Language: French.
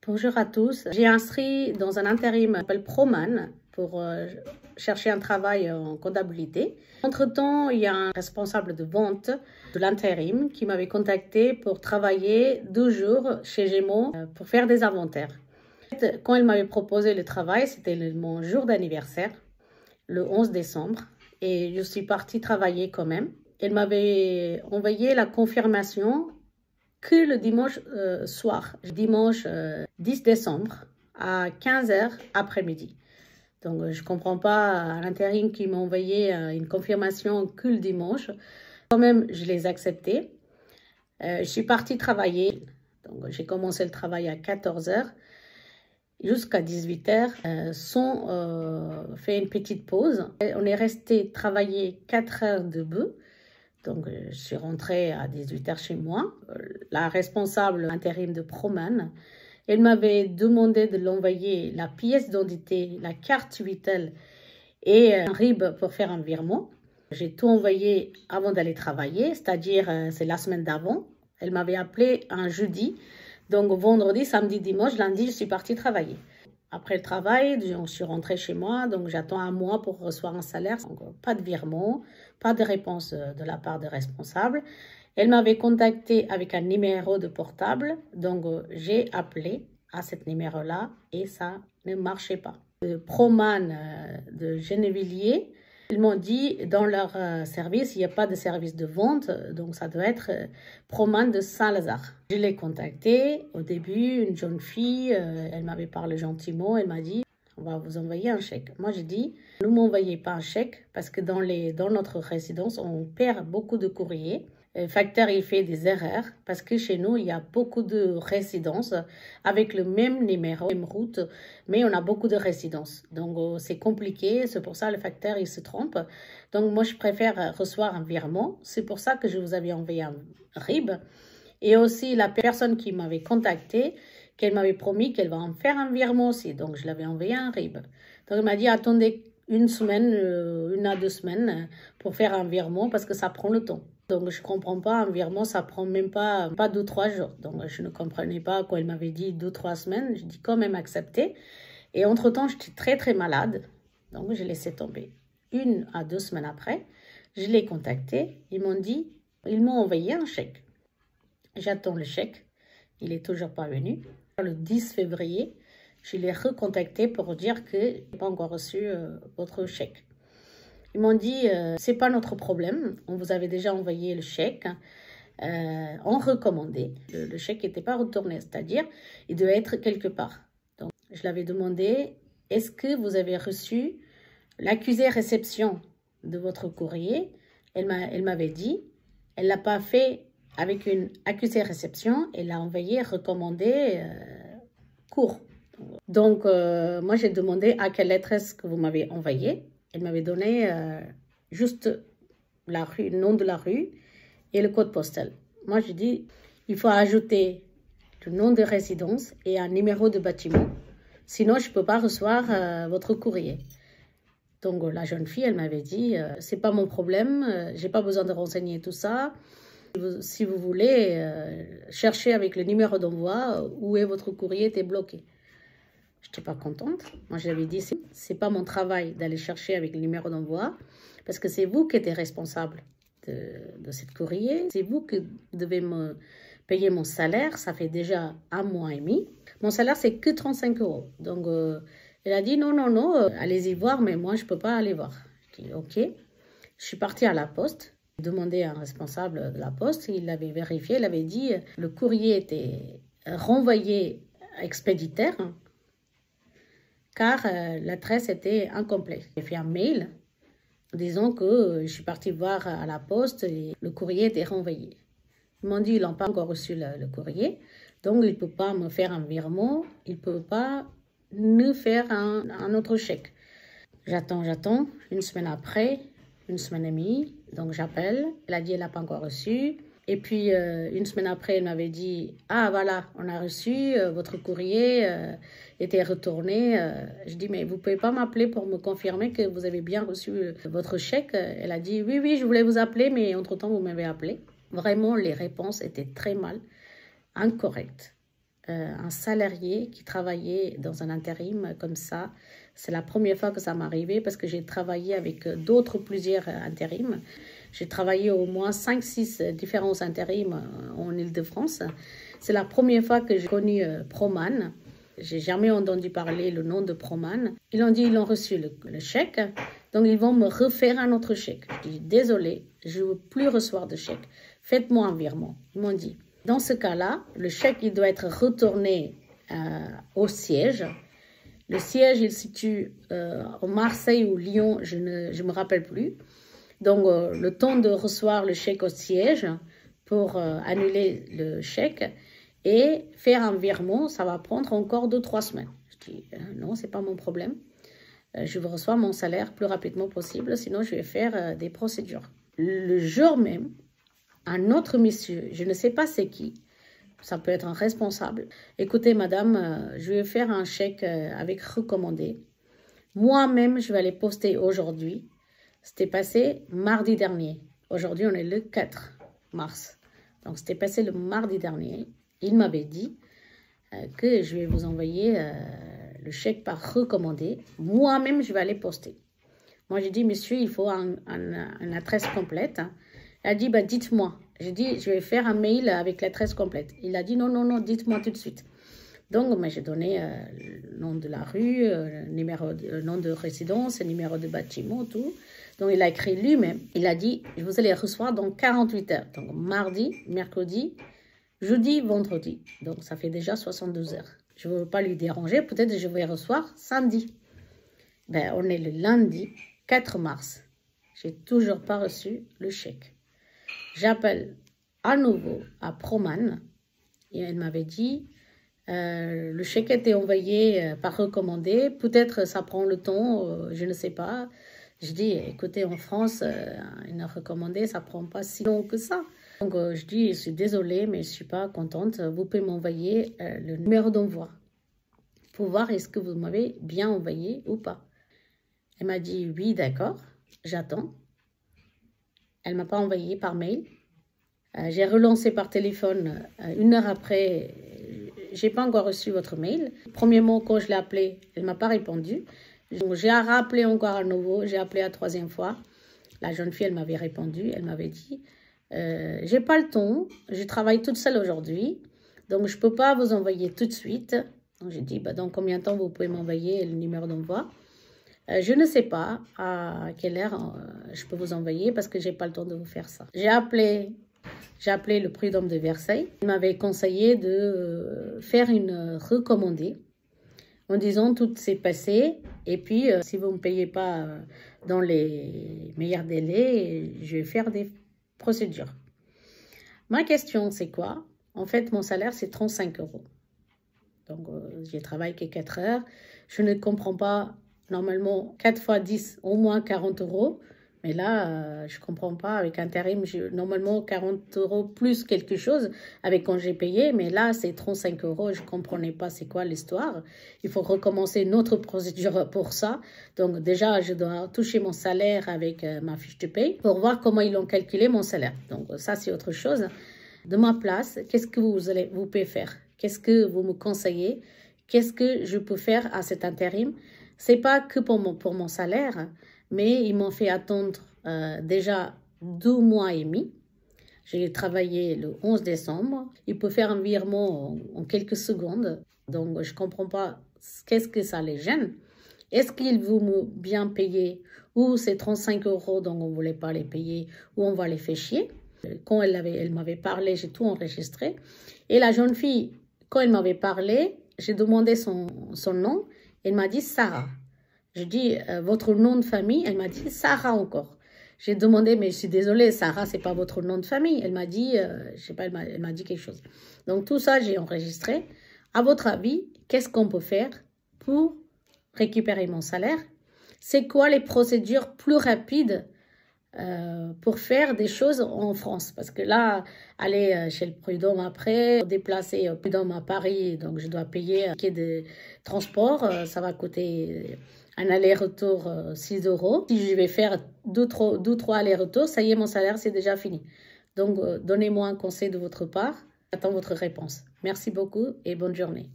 Bonjour à tous. J'ai inscrit dans un intérim qui s'appelle Proman pour chercher un travail en comptabilité. Entre-temps, il y a un responsable de vente de l'intérim qui m'avait contacté pour travailler 2 jours chez Gémeaux pour faire des inventaires. Quand il m'avait proposé le travail, c'était mon jour d'anniversaire, le 11 décembre, et je suis partie travailler quand même. Il m'avait envoyé la confirmation que le dimanche soir, dimanche 10 décembre à 15 h après-midi. Donc, je ne comprends pas l'intérim qui m'a envoyé une confirmation que le dimanche. Quand même, je les acceptais. Je suis partie travailler. Donc, j'ai commencé le travail à 14 h jusqu'à 18 h, sans faire une petite pause. On est resté travailler 4 heures debout. Donc, je suis rentrée à 18 h chez moi. La responsable intérim de Proman, elle m'avait demandé de l'envoyer la pièce d'identité, la carte Vitale et un RIB pour faire un virement. J'ai tout envoyé avant d'aller travailler, c'est-à-dire c'est la semaine d'avant. Elle m'avait appelé un jeudi. Donc, vendredi, samedi, dimanche, lundi, je suis partie travailler. Après le travail, je suis rentrée chez moi, donc j'attends un mois pour recevoir un salaire. Donc, pas de virement, pas de réponse de la part des responsables. Elle m'avait contacté avec un numéro de portable, donc j'ai appelé à ce numéro-là et ça ne marchait pas. Le Proman de Gennevilliers, ils m'ont dit dans leur service, il n'y a pas de service de vente, donc ça doit être Proman de Saint-Lazare. Je l'ai contacté au début, une jeune fille, elle m'avait parlé gentiment, elle m'a dit on va vous envoyer un chèque. Moi, j'ai dit, ne m'envoyez pas un chèque parce que dans notre résidence, on perd beaucoup de courriers. Le facteur, il fait des erreurs parce que chez nous, il y a beaucoup de résidences avec le même numéro, même route, mais on a beaucoup de résidences. Donc, c'est compliqué. C'est pour ça le facteur, il se trompe. Donc, moi, je préfère recevoir un virement. C'est pour ça que je vous avais envoyé un RIB. Et aussi, la personne qui m'avait contacté, qu'elle m'avait promis qu'elle va en faire un virement aussi. Donc, je l'avais envoyé un RIB. Donc, elle m'a dit, attendez une semaine, 1 à 2 semaines pour faire un virement parce que ça prend le temps. Donc, je ne comprends pas, un virement, ça prend même pas 2 ou 3 jours. Donc, je ne comprenais pas quand elle m'avait dit 2 ou 3 semaines. Je dis quand même accepté. Et entre-temps, j'étais très, très malade. Donc, j'ai laissé tomber. 1 à 2 semaines après, je l'ai contacté. Ils m'ont envoyé un chèque. J'attends le chèque. Il n'est toujours pas venu. Le 10 février, je l'ai recontacté pour dire que je n'ai pas encore reçu votre chèque. Ils m'ont dit, c'est pas notre problème, on vous avait déjà envoyé le chèque, on recommandait. Le chèque n'était pas retourné, c'est-à-dire, il devait être quelque part. Donc, je l'avais demandé, est-ce que vous avez reçu l'accusé réception de votre courrier? Elle m'avait dit, elle ne l'a pas fait avec une accusée réception, elle l'a envoyé recommandé court. Donc, moi, j'ai demandé à quelle adresse que vous m'avez envoyé. Elle m'avait donné juste la rue, le nom de la rue et le code postal. Moi, j'ai dit, il faut ajouter le nom de résidence et un numéro de bâtiment. Sinon, je ne peux pas recevoir votre courrier. Donc, la jeune fille, elle m'avait dit, c'est pas mon problème, j'ai pas besoin de renseigner tout ça. Si vous voulez, chercher avec le numéro d'envoi où est votre courrier était bloqué. Je n'étais pas contente. Moi, je l'avais dit, c'est pas mon travail d'aller chercher avec le numéro d'envoi parce que c'est vous qui êtes responsable de cette courrier. C'est vous qui devez me payer mon salaire. Ça fait déjà 1 mois et demi. Mon salaire, c'est que 35 €. Donc, elle a dit, non, allez-y voir, mais moi, je ne peux pas aller voir. Je dis, ok. Je suis partie à la poste. J'ai demandé à un responsable de la poste. Il l'avait vérifié. Il avait dit, le courrier était renvoyé à expéditeur, car l'adresse était incomplète. J'ai fait un mail disant que je suis partie voir à la poste et le courrier était renvoyé. Ils m'ont dit qu'ils n'ont pas encore reçu le courrier, donc il ne peut pas me faire un virement, il ne peut pas me faire un autre chèque. J'attends. 1 semaine après, 1 semaine et demie, donc j'appelle. Elle a dit qu'elle n'a pas encore reçu. Et puis, 1 semaine après, elle m'avait dit « Ah, voilà, on a reçu, votre courrier était retourné. » Je dis « Mais vous ne pouvez pas m'appeler pour me confirmer que vous avez bien reçu votre chèque ?» Elle a dit « Oui, je voulais vous appeler, mais entre-temps, vous m'avez appelé. » Vraiment, les réponses étaient très mal, incorrectes. un salarié qui travaillait dans un intérim comme ça. C'est la première fois que ça m'est arrivé parce que j'ai travaillé avec plusieurs intérims. J'ai travaillé au moins 5-6 différents intérims en Île-de-France. C'est la première fois que j'ai connu Proman. J'ai jamais entendu parler le nom de Proman. Ils ont dit ils ont reçu le chèque, donc ils vont me refaire un autre chèque. Je dis désolé, je ne veux plus recevoir de chèque. Faites-moi un virement. Ils m'ont dit. Dans ce cas-là, le chèque il doit être retourné au siège. Le siège il se situe en Marseille ou Lyon, je ne me rappelle plus. Donc le temps de recevoir le chèque au siège pour annuler le chèque et faire un virement, ça va prendre encore 2-3 semaines. Je dis non, c'est pas mon problème. Je veux recevoir mon salaire le plus rapidement possible, sinon je vais faire des procédures. Le jour même, un autre monsieur, je ne sais pas c'est qui, ça peut être un responsable. Écoutez, madame, je vais faire un chèque avec recommandé. Moi-même, je vais aller poster aujourd'hui. C'était passé mardi dernier. Aujourd'hui, on est le 4 mars. Donc, c'était passé le mardi dernier. Il m'avait dit que je vais vous envoyer le chèque par recommandé. Moi-même, je vais aller poster. Moi, j'ai dit, monsieur, il faut une adresse complète. Il a dit, bah, dites-moi. J'ai dit, je vais faire un mail avec l'adresse complète. Il a dit, non, non, non, dites-moi tout de suite. Donc, j'ai donné le nom de la rue, le nom de résidence, le numéro de bâtiment, tout. Donc, il a écrit lui-même. Il a dit, vous allez recevoir dans 48 heures. Donc, mardi, mercredi, jeudi, vendredi. Donc, ça fait déjà 72 heures. Je ne veux pas lui déranger. Peut-être que je vais recevoir samedi. Ben, on est le lundi 4 mars. Je n'ai toujours pas reçu le chèque. J'appelle à nouveau à Proman et elle m'avait dit le chèque a été envoyé par recommandé, peut-être ça prend le temps, je ne sais pas. Je dis écoutez, en France, une recommandé, ça prend pas si long que ça. Donc je dis je suis désolée mais je suis pas contente, vous pouvez m'envoyer le numéro d'envoi pour voir est-ce que vous m'avez bien envoyé ou pas. Elle m'a dit oui d'accord, j'attends. Elle ne m'a pas envoyé par mail. J'ai relancé par téléphone 1 heure après. Je n'ai pas encore reçu votre mail. Premièrement, quand je l'ai appelée, elle ne m'a pas répondu. Donc, j'ai rappelé encore à nouveau. J'ai appelé la 3e fois. La jeune fille, elle m'avait répondu. Elle m'avait dit, je n'ai pas le temps. Je travaille toute seule aujourd'hui. Donc, je ne peux pas vous envoyer tout de suite. Donc, j'ai dit, dans combien de temps vous pouvez m'envoyer le numéro d'envoi? Je ne sais pas à quelle heure je peux vous envoyer parce que je n'ai pas le temps de vous faire ça. J'ai appelé le prud'homme de Versailles. Il m'avait conseillé de faire une recommandée en disant tout s'est passé et puis si vous ne me payez pas dans les meilleurs délais, je vais faire des procédures. Ma question c'est quoi? En fait, mon salaire c'est 35 €. Donc, je travaille que 4 heures. Je ne comprends pas. Normalement, 4 fois 10, au moins 40 €. Mais là, je ne comprends pas. Avec intérim, normalement 40 € plus quelque chose avec congé payé. Mais là, c'est 35 €. Je ne comprenais pas c'est quoi l'histoire. Il faut recommencer une autre procédure pour ça. Donc déjà, je dois toucher mon salaire avec ma fiche de paye pour voir comment ils ont calculé mon salaire. Donc ça, c'est autre chose. De ma place, qu'est-ce que vous pouvez faire? Qu'est-ce que vous me conseillez? Qu'est-ce que je peux faire à cet intérim? C'est pas que pour mon salaire, mais ils m'ont fait attendre déjà 2 mois et demi. J'ai travaillé le 11 décembre. Il peut faire un virement en quelques secondes. Donc, je comprends pas qu'est-ce que ça les gêne. Est-ce qu'ils vont bien payer ou c'est 35 €, donc on ne voulait pas les payer ou on va les faire chier? Quand elle m'avait parlé, j'ai tout enregistré. Et la jeune fille, quand elle m'avait parlé, j'ai demandé son nom. Elle m'a dit Sarah. Je dis votre nom de famille. Elle m'a dit Sarah encore. J'ai demandé, mais je suis désolée, Sarah, c'est pas votre nom de famille. Elle m'a dit, je sais pas, elle m'a dit quelque chose. Donc tout ça, j'ai enregistré. À votre avis, qu'est-ce qu'on peut faire pour récupérer mon salaire? C'est quoi les procédures plus rapides pour faire des choses en France? Parce que là, aller chez le prud'homme après, déplacer prud'homme à Paris, donc je dois payer un ticket de transport, ça va coûter un aller-retour 6 €. Si je vais faire 2-3 allers-retours, ça y est, mon salaire, c'est déjà fini. Donc, donnez-moi un conseil de votre part. J'attends votre réponse. Merci beaucoup et bonne journée.